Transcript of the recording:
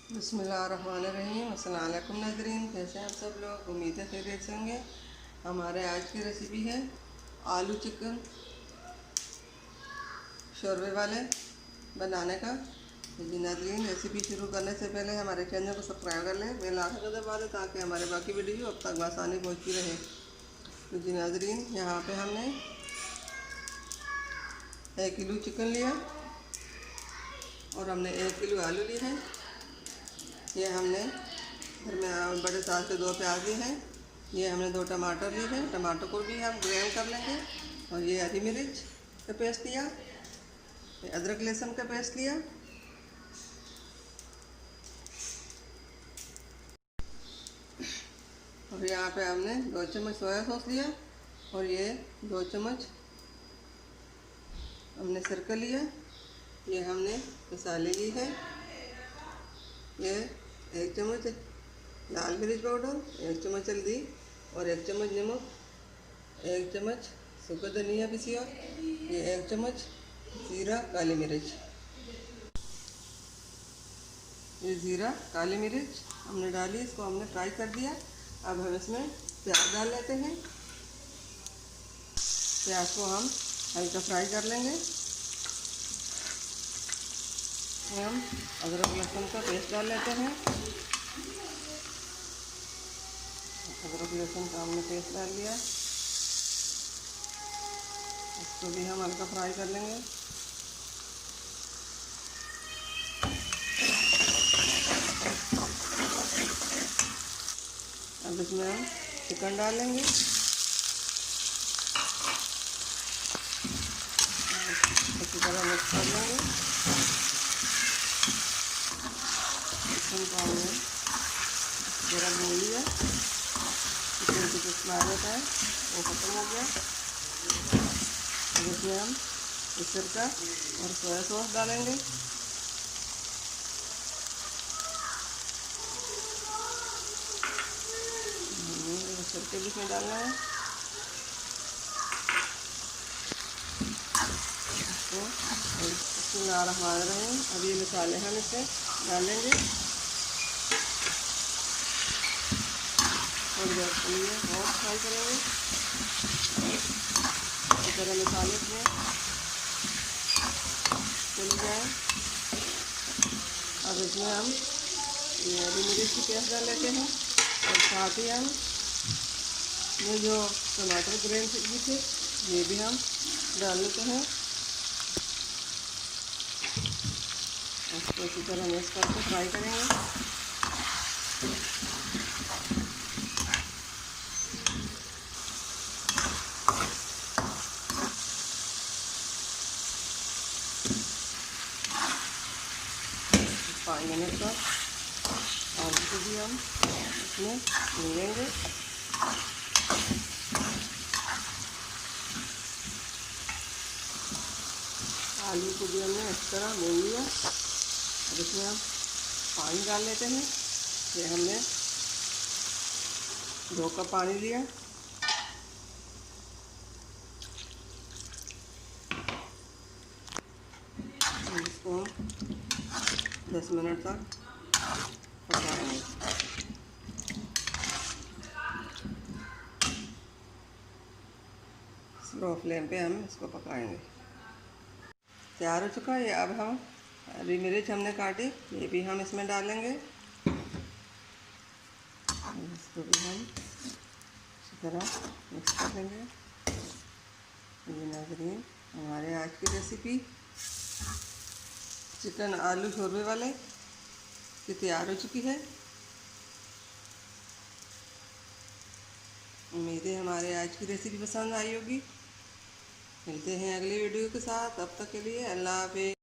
बिस्मिल्लाहिर्रहमानिर्रहीम। अस्सलाम वालेकुम नाज़रीन, कैसे हैं आप सब लोग। उम्मीद है खैरियत से होंगे। हमारे आज की रेसिपी है आलू चिकन शोरबे वाले बनाने का। जी नाज़रीन, रेसिपी शुरू करने से पहले हमारे चैनल को सब्सक्राइब कर लें, बेल आइकन को दबा दें ताकि हमारे बाकी वीडियो अब तक आसानी पहुँचती रहे। तो जी नाज़रीन, यहाँ पे हमने 1 किलो चिकन लिया और हमने 1 किलो आलू लिए हैं। ये हमने घर में बड़े साइज के 2 प्याज लिए हैं। ये हमने 2 टमाटर लिए हैं, टमाटर को भी हम ग्राइंड कर लेंगे। और ये हरी मिर्च का पेस्ट लिया, ये अदरक लहसुन का पेस्ट लिया। और यहाँ पे हमने 2 चम्मच सोया सॉस लिया और ये 2 चम्मच हमने सिरका लिया। ये हमने मसाले ली है, ये 1 चम्मच लाल मिर्च पाउडर, 1 चम्मच हल्दी और 1 चम्मच नमक, 1 चम्मच सूखा धनिया पिसिया, ये 1 चम्मच जीरा काली मिर्च। ये जीरा काली मिर्च हमने डाली, इसको हमने फ्राई कर दिया। अब हम इसमें प्याज डाल लेते हैं। प्याज को हम हल्का फ्राई कर लेंगे। हम अदरक लहसुन का पेस्ट डाल लेते हैं। अदरक लहसुन का हमने पेस्ट डाल लिया, इसको भी हम हल्का फ्राई कर लेंगे। अब इसमें हम चिकन डालेंगे। अच्छी तरह मिक्स कर लेंगे। चिकन को हमने जरा भून लिया, चिकन की जो स्मेल होता है वो ख़त्म हो गया। अब इसमें हम सिरका और सोया सॉस डालेंगे। सिरके भी इसमें डालना है। तो बिस्मिल्लाहिर्रहमानिर्रहीम, अब ये मसाले हम इससे डालेंगे और देर के लिए और फ्राई करेंगे। इस तरह मसाले इसमें चल जाए। अब इसमें हम ये हरी मिर्च की पेस्ट डाल लेते हैं और साथ ही हम ये जो टमाटर ग्राइंड की थे ये भी हम डाल लेते हैं। इसको इसी तरह मिक्स करके फ्राई करेंगे। पाँच मिनट तक आलू को भी हम इसमें भूनेंगे। आलू को भी हमने इस तरह भून लिया। अब इसमें हम पानी डाल लेते हैं। ये हमने 2 कप पानी लिया। इसको हम 10 मिनट तक पकाएंगे। स्लो फ्लेम पे हम इसको पकाएंगे। तैयार हो चुका है ये। अब हम हरी मिर्च हमने काटी, ये भी हम इसमें डालेंगे। इसको भी हम इसी तरह मिक्स कर देंगे। ये नाज़रीन, हमारे आज की रेसिपी चिकन आलू शोरबे वाले की तैयार हो चुकी है। उम्मीद है हमारे आज की रेसिपी पसंद आई होगी। मिलते हैं अगली वीडियो के साथ, तब तक के लिए अल्लाह हाफ़िज़।